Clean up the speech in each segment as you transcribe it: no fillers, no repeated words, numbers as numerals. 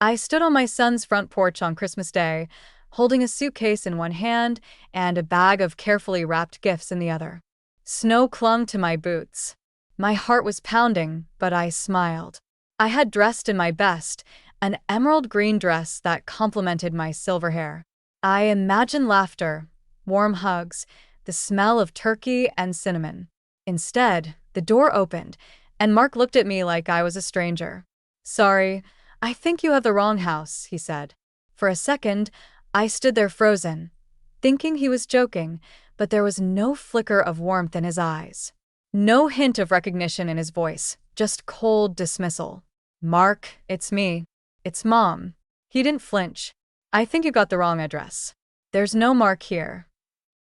I stood on my son's front porch on Christmas Day, holding a suitcase in one hand and a bag of carefully wrapped gifts in the other. Snow clung to my boots. My heart was pounding, but I smiled. I had dressed in my best, an emerald green dress that complemented my silver hair. I imagined laughter, warm hugs, the smell of turkey and cinnamon. Instead, the door opened, and Mark looked at me like I was a stranger. "Sorry, I think you have the wrong house," he said. For a second, I stood there frozen, thinking he was joking, but there was no flicker of warmth in his eyes. No hint of recognition in his voice, just cold dismissal. "Mark, it's me. It's Mom." He didn't flinch. "I think you got the wrong address. There's no Mark here."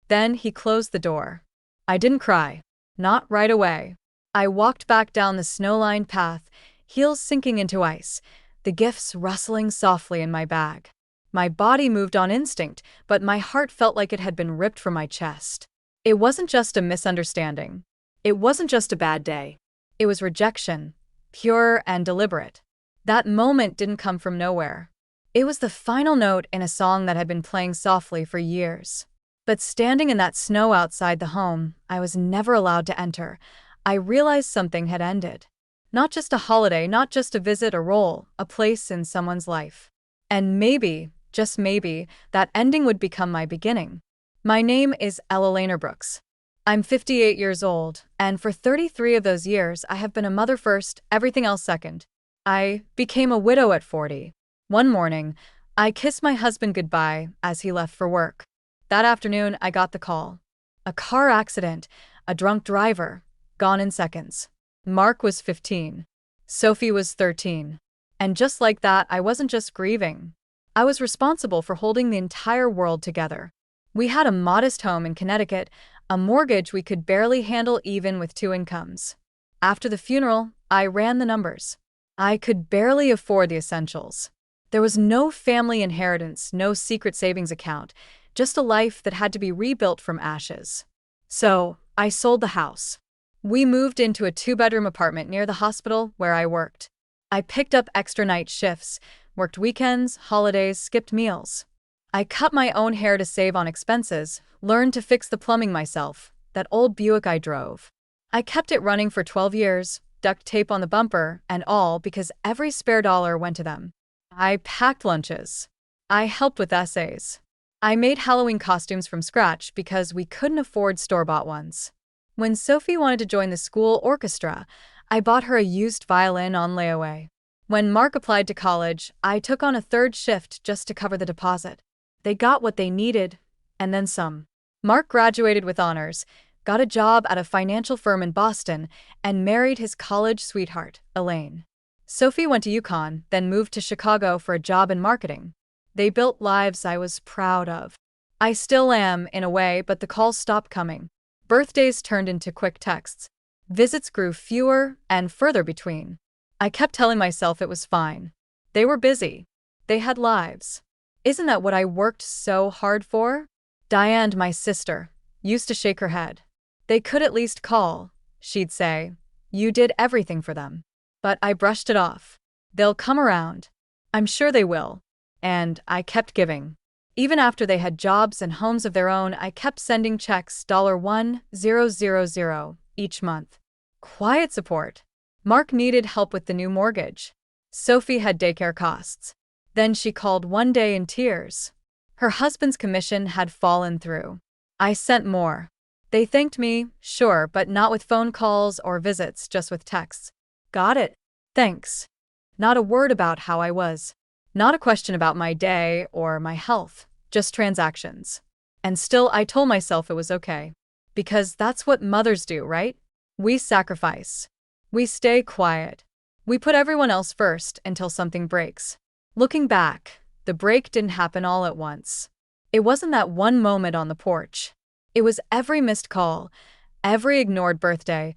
Then he closed the door. I didn't cry. Not right away. I walked back down the snow-lined path, heels sinking into ice, the gifts rustling softly in my bag. My body moved on instinct, but my heart felt like it had been ripped from my chest. It wasn't just a misunderstanding. It wasn't just a bad day. It was rejection, pure and deliberate. That moment didn't come from nowhere. It was the final note in a song that had been playing softly for years. But standing in that snow outside the home I was never allowed to enter, I realized something had ended. Not just a holiday, not just a visit, a role, a place in someone's life. And maybe, just maybe, that ending would become my beginning. My name is Ella Laner Brooks. I'm 58 years old, and for 33 of those years I have been a mother first, everything else second. I became a widow at 40. One morning, I kissed my husband goodbye as he left for work. That afternoon, I got the call. A car accident, a drunk driver, gone in seconds. Mark was 15. Sophie was 13. And just like that, I wasn't just grieving. I was responsible for holding the entire world together. We had a modest home in Connecticut, a mortgage we could barely handle even with two incomes. After the funeral, I ran the numbers. I could barely afford the essentials. There was no family inheritance, no secret savings account, just a life that had to be rebuilt from ashes. So, I sold the house. We moved into a 2-bedroom apartment near the hospital where I worked. I picked up extra night shifts, worked weekends, holidays, skipped meals. I cut my own hair to save on expenses, learned to fix the plumbing myself, that old Buick I drove. I kept it running for 12 years, duct tape on the bumper, and all because every spare dollar went to them. I packed lunches. I helped with essays. I made Halloween costumes from scratch because we couldn't afford store-bought ones. When Sophie wanted to join the school orchestra, I bought her a used violin on layaway. When Mark applied to college, I took on a third shift just to cover the deposit. They got what they needed, and then some. Mark graduated with honors, got a job at a financial firm in Boston, and married his college sweetheart, Elaine. Sophie went to UConn, then moved to Chicago for a job in marketing. They built lives I was proud of. I still am, in a way, but the calls stopped coming. Birthdays turned into quick texts. Visits grew fewer and further between. I kept telling myself it was fine. They were busy. They had lives. Isn't that what I worked so hard for? Diane, my sister, used to shake her head. They could at least call, she'd say. You did everything for them. But I brushed it off. They'll come around. I'm sure they will. And I kept giving. Even after they had jobs and homes of their own, I kept sending checks $1,000 each month. Quiet support. Mark needed help with the new mortgage. Sophie had daycare costs. Then she called one day in tears. Her husband's commission had fallen through. I sent more. They thanked me, sure, but not with phone calls or visits, just with texts. Got it. Thanks. Not a word about how I was. Not a question about my day or my health, just transactions. And still I told myself it was okay. Because that's what mothers do, right? We sacrifice. We stay quiet. We put everyone else first until something breaks. Looking back, the break didn't happen all at once. It wasn't that one moment on the porch. It was every missed call, every ignored birthday,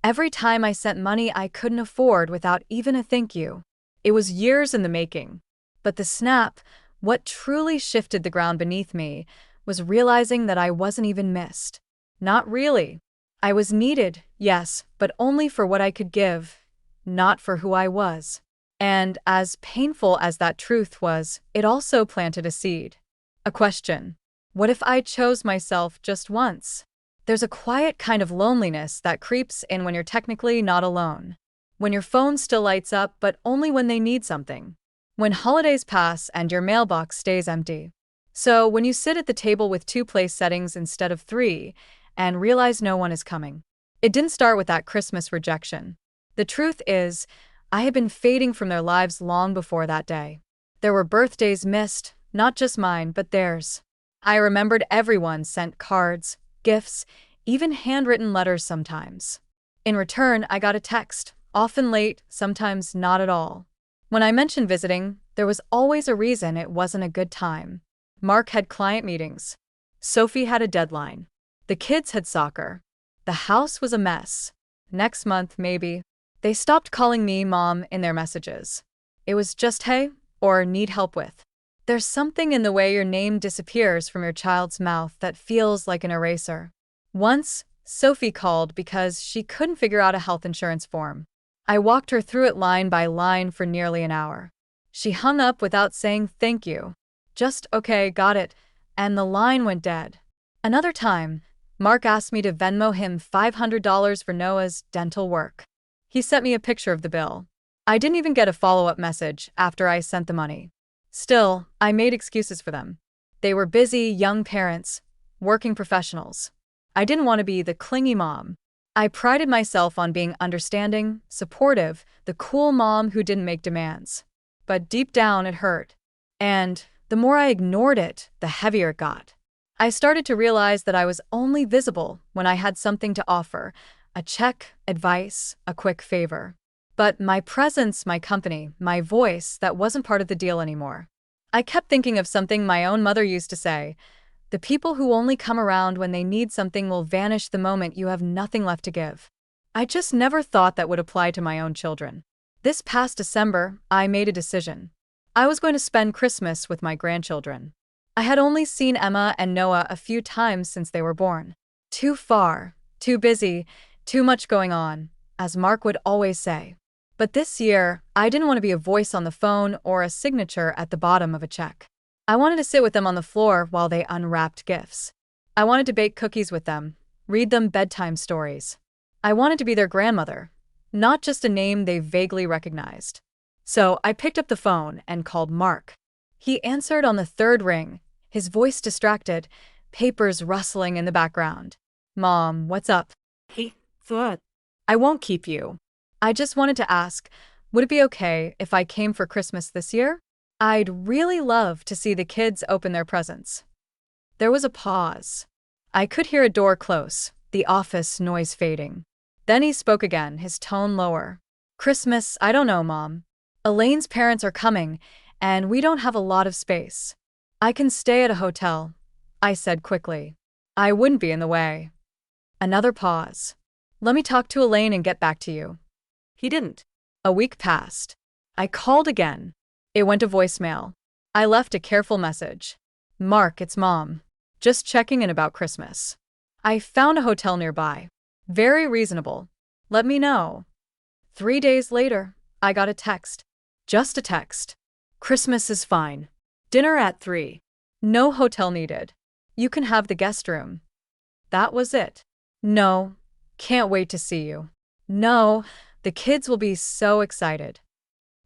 every time I sent money I couldn't afford without even a thank you. It was years in the making. But the snap, what truly shifted the ground beneath me, was realizing that I wasn't even missed. Not really. I was needed, yes, but only for what I could give, not for who I was. And as painful as that truth was, it also planted a seed. A question. What if I chose myself just once? There's a quiet kind of loneliness that creeps in when you're technically not alone. When your phone still lights up, but only when they need something. When holidays pass and your mailbox stays empty. So when you sit at the table with 2 place settings instead of 3 and realize no one is coming. It didn't start with that Christmas rejection. The truth is, I had been fading from their lives long before that day. There were birthdays missed, not just mine, but theirs. I remembered everyone sent cards, gifts, even handwritten letters sometimes. In return, I got a text, often late, sometimes not at all. When I mentioned visiting, there was always a reason it wasn't a good time. Mark had client meetings. Sophie had a deadline. The kids had soccer. The house was a mess. Next month, maybe. They stopped calling me Mom in their messages. It was just hey, or need help with. There's something in the way your name disappears from your child's mouth that feels like an eraser. Once, Sophie called because she couldn't figure out a health insurance form. I walked her through it line by line for nearly an hour. She hung up without saying thank you. Just, okay, got it, and the line went dead. Another time, Mark asked me to Venmo him $500 for Noah's dental work. He sent me a picture of the bill. I didn't even get a follow-up message after I sent the money. Still, I made excuses for them. They were busy, young parents, working professionals. I didn't want to be the clingy mom. I prided myself on being understanding, supportive, the cool mom who didn't make demands. But deep down, it hurt. And the more I ignored it, the heavier it got. I started to realize that I was only visible when I had something to offer, a check, advice, a quick favor. But my presence, my company, my voice, that wasn't part of the deal anymore. I kept thinking of something my own mother used to say, the people who only come around when they need something will vanish the moment you have nothing left to give. I just never thought that would apply to my own children. This past December, I made a decision. I was going to spend Christmas with my grandchildren. I had only seen Emma and Noah a few times since they were born. Too far, too busy, too much going on, as Mark would always say. But this year, I didn't want to be a voice on the phone or a signature at the bottom of a check. I wanted to sit with them on the floor while they unwrapped gifts. I wanted to bake cookies with them, read them bedtime stories. I wanted to be their grandmother, not just a name they vaguely recognized. So I picked up the phone and called Mark. He answered on the third ring, his voice distracted, papers rustling in the background. Mom, what's up? Hey, what? I won't keep you. I just wanted to ask, would it be okay if I came for Christmas this year? I'd really love to see the kids open their presents. There was a pause. I could hear a door close, the office noise fading. Then he spoke again, his tone lower. Christmas, I don't know, Mom. Elaine's parents are coming, and we don't have a lot of space. I can stay at a hotel, I said quickly. I wouldn't be in the way. Another pause. Let me talk to Elaine and get back to you. He didn't. A week passed. I called again. It went to voicemail. I left a careful message. Mark, it's Mom. Just checking in about Christmas. I found a hotel nearby. Very reasonable. Let me know. 3 days later, I got a text. Just a text. Christmas is fine. Dinner at 3. No hotel needed. You can have the guest room. That was it. No, can't wait to see you. No, the kids will be so excited.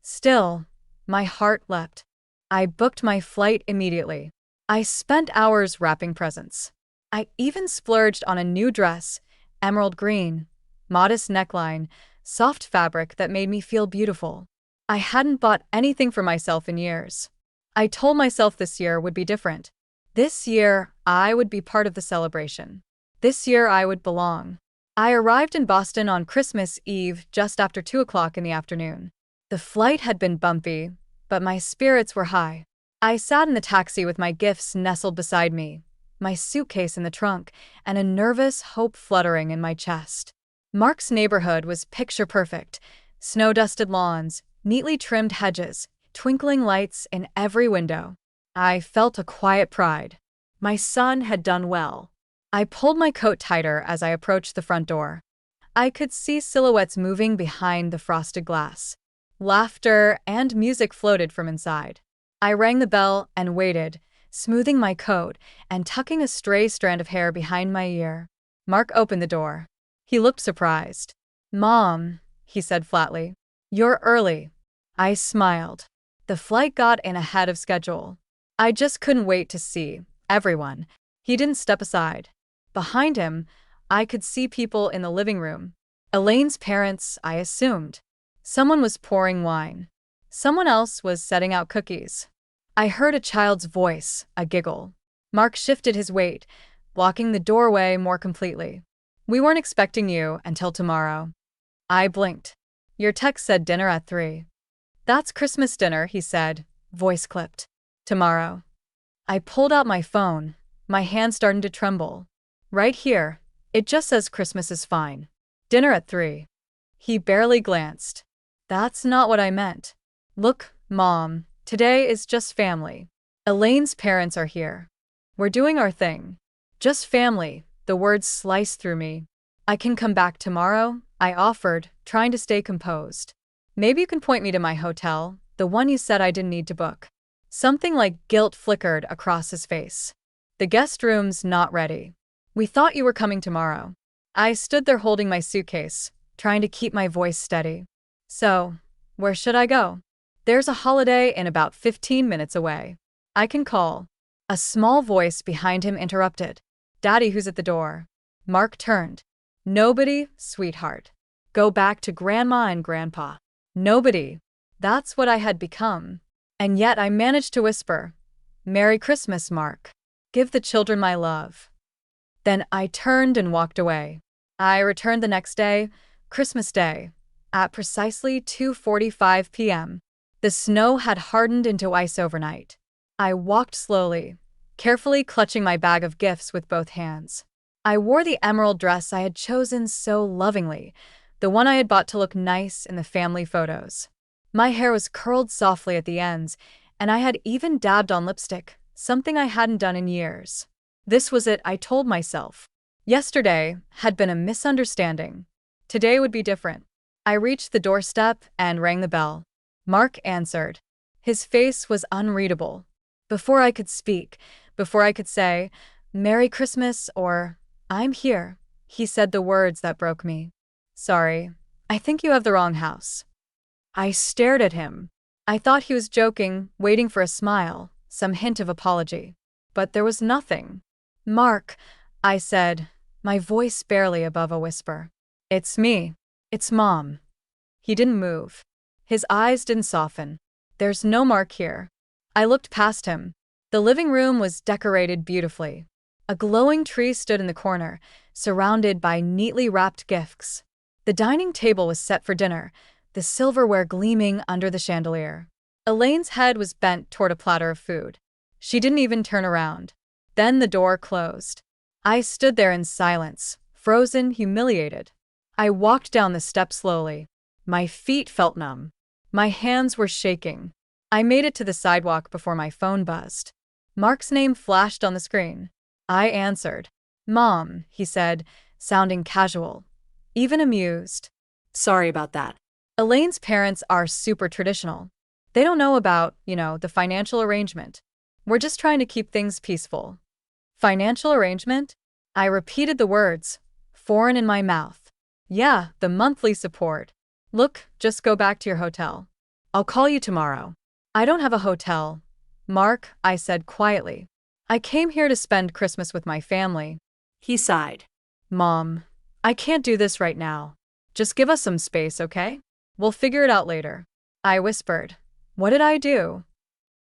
Still, my heart leapt. I booked my flight immediately. I spent hours wrapping presents. I even splurged on a new dress, emerald green, modest neckline, soft fabric that made me feel beautiful. I hadn't bought anything for myself in years. I told myself this year would be different. This year, I would be part of the celebration. This year, I would belong. I arrived in Boston on Christmas Eve just after 2 o'clock in the afternoon. The flight had been bumpy, but my spirits were high. I sat in the taxi with my gifts nestled beside me, my suitcase in the trunk, and a nervous hope fluttering in my chest. Mark's neighborhood was picture perfect. Snow-dusted lawns, neatly trimmed hedges, twinkling lights in every window. I felt a quiet pride. My son had done well. I pulled my coat tighter as I approached the front door. I could see silhouettes moving behind the frosted glass. Laughter and music floated from inside. I rang the bell and waited, smoothing my coat and tucking a stray strand of hair behind my ear. Mark opened the door. He looked surprised. "Mom," he said flatly. "You're early." I smiled. The flight got in ahead of schedule. I just couldn't wait to see everyone. He didn't step aside. Behind him, I could see people in the living room. Elaine's parents, I assumed. Someone was pouring wine. Someone else was setting out cookies. I heard a child's voice, a giggle. Mark shifted his weight, blocking the doorway more completely. "We weren't expecting you until tomorrow." I blinked. "Your text said dinner at 3. "That's Christmas dinner," he said, voice clipped. "Tomorrow." I pulled out my phone, my hand starting to tremble. "Right here. It just says Christmas is fine. Dinner at 3. He barely glanced. "That's not what I meant." "Look, Mom, today is just family. Elaine's parents are here. We're doing our thing. Just family." The words sliced through me. "I can come back tomorrow," I offered, trying to stay composed. "Maybe you can point me to my hotel, the one you said I didn't need to book." Something like guilt flickered across his face. "The guest room's not ready. We thought you were coming tomorrow." I stood there holding my suitcase, trying to keep my voice steady. "So, where should I go?" "There's a Holiday Inn about 15 minutes away. I can call." A small voice behind him interrupted. "Daddy, who's at the door?" Mark turned. "Nobody, sweetheart. Go back to Grandma and Grandpa." Nobody. That's what I had become. And yet I managed to whisper, "Merry Christmas, Mark. Give the children my love." Then I turned and walked away. I returned the next day, Christmas Day, at precisely 2:45 p.m. The snow had hardened into ice overnight. I walked slowly, carefully clutching my bag of gifts with both hands. I wore the emerald dress I had chosen so lovingly, the one I had bought to look nice in the family photos. My hair was curled softly at the ends, and I had even dabbed on lipstick, something I hadn't done in years. This was it, I told myself. Yesterday had been a misunderstanding. Today would be different. I reached the doorstep and rang the bell. Mark answered. His face was unreadable. Before I could speak, before I could say, "Merry Christmas" or "I'm here," he said the words that broke me. "Sorry, I think you have the wrong house." I stared at him. I thought he was joking, waiting for a smile, some hint of apology. But there was nothing. "Mark," I said, my voice barely above a whisper. "It's me. It's Mom." He didn't move. His eyes didn't soften. "There's no Mark here." I looked past him. The living room was decorated beautifully. A glowing tree stood in the corner, surrounded by neatly wrapped gifts. The dining table was set for dinner, the silverware gleaming under the chandelier. Elaine's head was bent toward a platter of food. She didn't even turn around. Then the door closed. I stood there in silence, frozen, humiliated. I walked down the steps slowly. My feet felt numb. My hands were shaking. I made it to the sidewalk before my phone buzzed. Mark's name flashed on the screen. I answered. "Mom," he said, sounding casual, even amused. Sorry about that. Elaine's parents are super traditional. They don't know about, the financial arrangement. We're just trying to keep things peaceful." "Financial arrangement?" I repeated the words, foreign in my mouth. "Yeah, the monthly support. Look, just go back to your hotel. I'll call you tomorrow." "I don't have a hotel, Mark," I said quietly. "I came here to spend Christmas with my family." He sighed. "Mom, I can't do this right now. Just give us some space, okay? We'll figure it out later." I whispered. "What did I do?"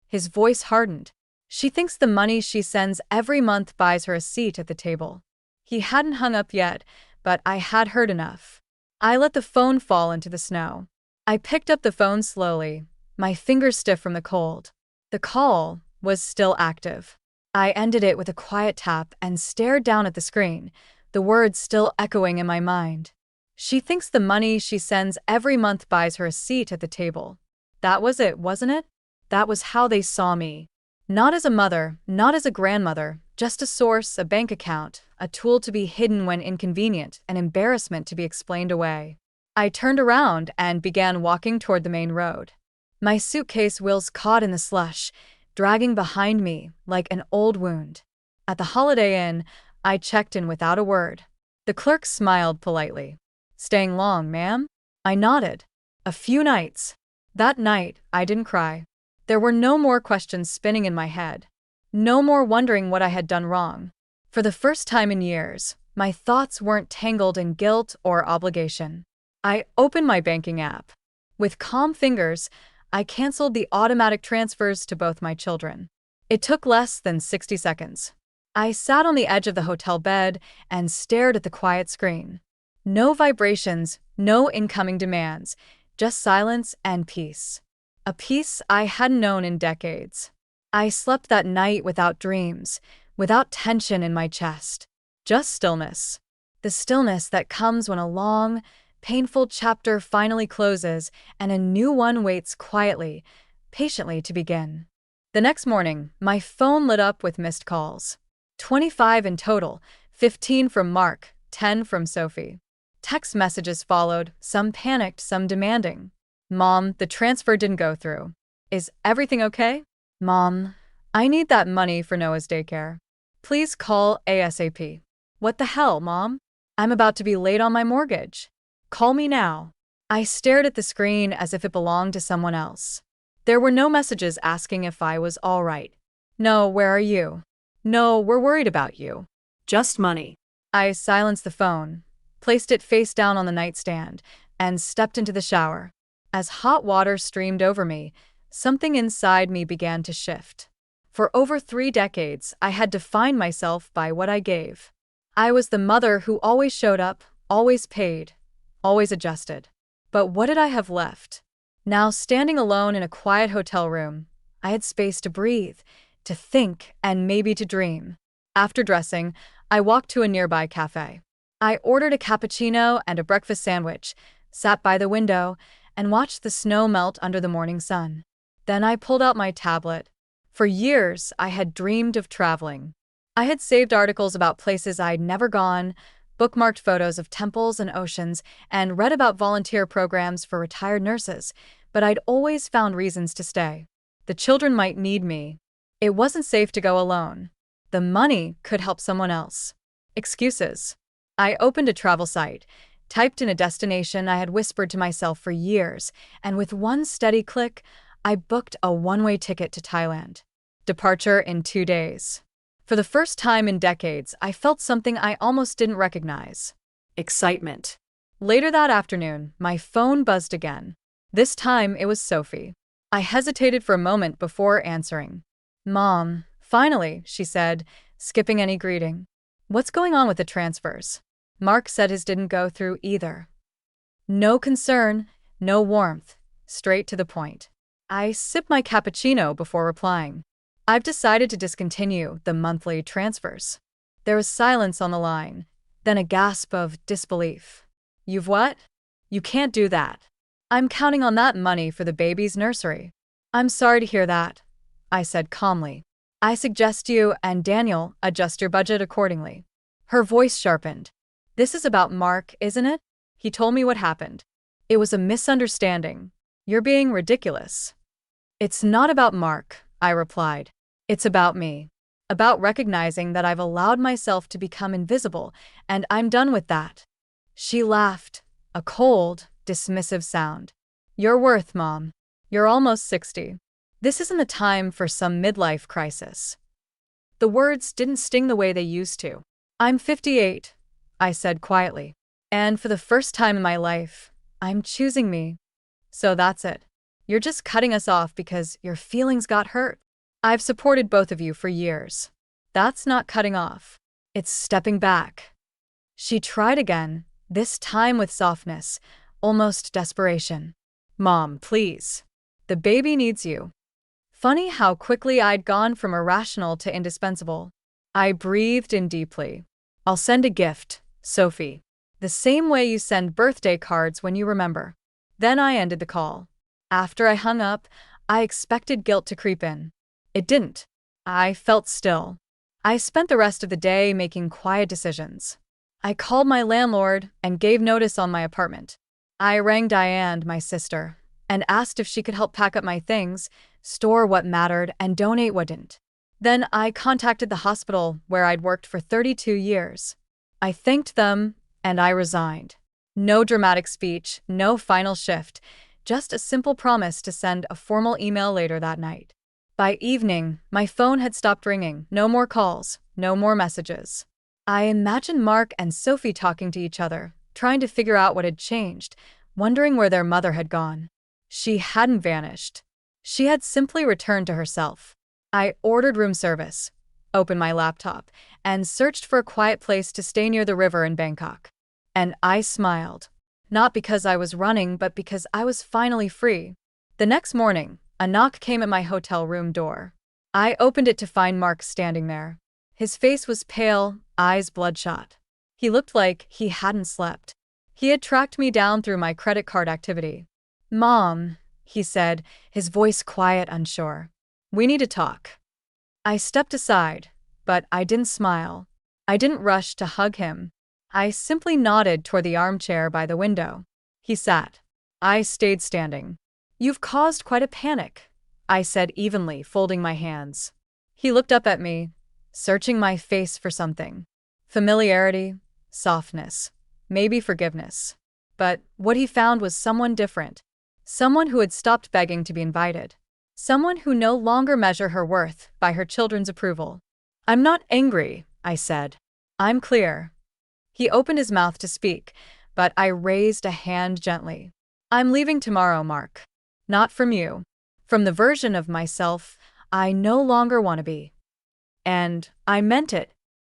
His voice hardened. "She thinks the money she sends every month buys her a seat at the table." He hadn't hung up yet, but I had heard enough. I let the phone fall into the snow. I picked up the phone slowly, my fingers stiff from the cold. The call was still active. I ended it with a quiet tap and stared down at the screen, the words still echoing in my mind. She thinks the money she sends every month buys her a seat at the table. That was it, wasn't it? That was how they saw me. Not as a mother, not as a grandmother, just a source, a bank account, a tool to be hidden when inconvenient, an embarrassment to be explained away. I turned around and began walking toward the main road. My suitcase wheels caught in the slush, dragging behind me like an old wound. At the Holiday Inn, I checked in without a word. The clerk smiled politely. "Staying long, ma'am?" I nodded. "A few nights." That night, I didn't cry. There were no more questions spinning in my head. No more wondering what I had done wrong. For the first time in years, my thoughts weren't tangled in guilt or obligation. I opened my banking app. With calm fingers, I canceled the automatic transfers to both my children. It took less than 60 seconds. I sat on the edge of the hotel bed and stared at the quiet screen. No vibrations, no incoming demands, just silence and peace. A peace I hadn't known in decades. I slept that night without dreams, without tension in my chest. Just stillness. The stillness that comes when a long, painful chapter finally closes and a new one waits quietly, patiently to begin. The next morning, my phone lit up with missed calls. 25 in total, 15 from Mark, 10 from Sophie. Text messages followed, some panicked, some demanding. "Mom, the transfer didn't go through. Is everything okay? Mom, I need that money for Noah's daycare. Please call ASAP. What the hell, Mom? I'm about to be late on my mortgage. Call me now." I stared at the screen as if it belonged to someone else. There were no messages asking if I was all right. "No, where are you? No, we're worried about you." Just money. I silenced the phone, placed it face down on the nightstand, and stepped into the shower. As hot water streamed over me, something inside me began to shift. For over 3 decades, I had defined myself by what I gave. I was the mother who always showed up, always paid, always adjusted. But what did I have left? Now, standing alone in a quiet hotel room, I had space to breathe, to think, and maybe to dream. After dressing, I walked to a nearby cafe. I ordered a cappuccino and a breakfast sandwich, sat by the window, and watched the snow melt under the morning sun. Then I pulled out my tablet. For years, I had dreamed of traveling. I had saved articles about places I'd never gone, bookmarked photos of temples and oceans, and read about volunteer programs for retired nurses, but I'd always found reasons to stay. The children might need me. It wasn't safe to go alone. The money could help someone else. Excuses. I opened a travel site, typed in a destination I had whispered to myself for years, and with one steady click, I booked a one-way ticket to Thailand. Departure in 2 days. For the first time in decades, I felt something I almost didn't recognize. Excitement. Later that afternoon, my phone buzzed again. This time, it was Sophie. I hesitated for a moment before answering. "Mom," finally, she said, skipping any greeting. "What's going on with the transfers? Mark said his didn't go through either." No concern, no warmth, straight to the point. I sipped my cappuccino before replying. "I've decided to discontinue the monthly transfers." There was silence on the line, then a gasp of disbelief. "You've what? You can't do that. I'm counting on that money for the baby's nursery." "I'm sorry to hear that," I said calmly. "I suggest you and Daniel adjust your budget accordingly." Her voice sharpened. "This is about Mark, isn't it? He told me what happened. It was a misunderstanding. You're being ridiculous." "It's not about Mark," I replied. "It's about me. About recognizing that I've allowed myself to become invisible, and I'm done with that." She laughed, a cold, dismissive sound. "Your worth, Mom. You're almost 60. This isn't the time for some midlife crisis." The words didn't sting the way they used to. "I'm 58, I said quietly. "And for the first time in my life, I'm choosing me. So that's it. You're just cutting us off because your feelings got hurt. I've supported both of you for years. That's not cutting off. It's stepping back." She tried again, this time with softness, almost desperation. "Mom, please. The baby needs you." Funny how quickly I'd gone from irrational to indispensable. I breathed in deeply. "I'll send a gift, Sophie. The same way you send birthday cards when you remember." Then I ended the call. After I hung up, I expected guilt to creep in. It didn't. I felt still. I spent the rest of the day making quiet decisions. I called my landlord and gave notice on my apartment. I rang Diane, my sister, and asked if she could help pack up my things, store what mattered, and donate what didn't. Then I contacted the hospital where I'd worked for 32 years. I thanked them, and I resigned. No dramatic speech, no final shift, just a simple promise to send a formal email later that night. By evening, my phone had stopped ringing. No more calls, no more messages. I imagined Mark and Sophie talking to each other, trying to figure out what had changed, wondering where their mother had gone. She hadn't vanished. She had simply returned to herself. I ordered room service, opened my laptop, and searched for a quiet place to stay near the river in Bangkok. And I smiled. Not because I was running, but because I was finally free. The next morning, a knock came at my hotel room door. I opened it to find Mark standing there. His face was pale, eyes bloodshot. He looked like he hadn't slept. He had tracked me down through my credit card activity. "Mom," he said, his voice quiet, unsure. "We need to talk." I stepped aside, but I didn't smile. I didn't rush to hug him. I simply nodded toward the armchair by the window. He sat. I stayed standing. "You've caused quite a panic," I said evenly, folding my hands. He looked up at me, searching my face for something. Familiarity, softness, maybe forgiveness. But what he found was someone different. Someone who had stopped begging to be invited. Someone who no longer measured her worth by her children's approval. "I'm not angry," I said. "I'm clear." He opened his mouth to speak, but I raised a hand gently. "I'm leaving tomorrow, Mark. Not from you. From the version of myself I no longer want to be." And I meant it.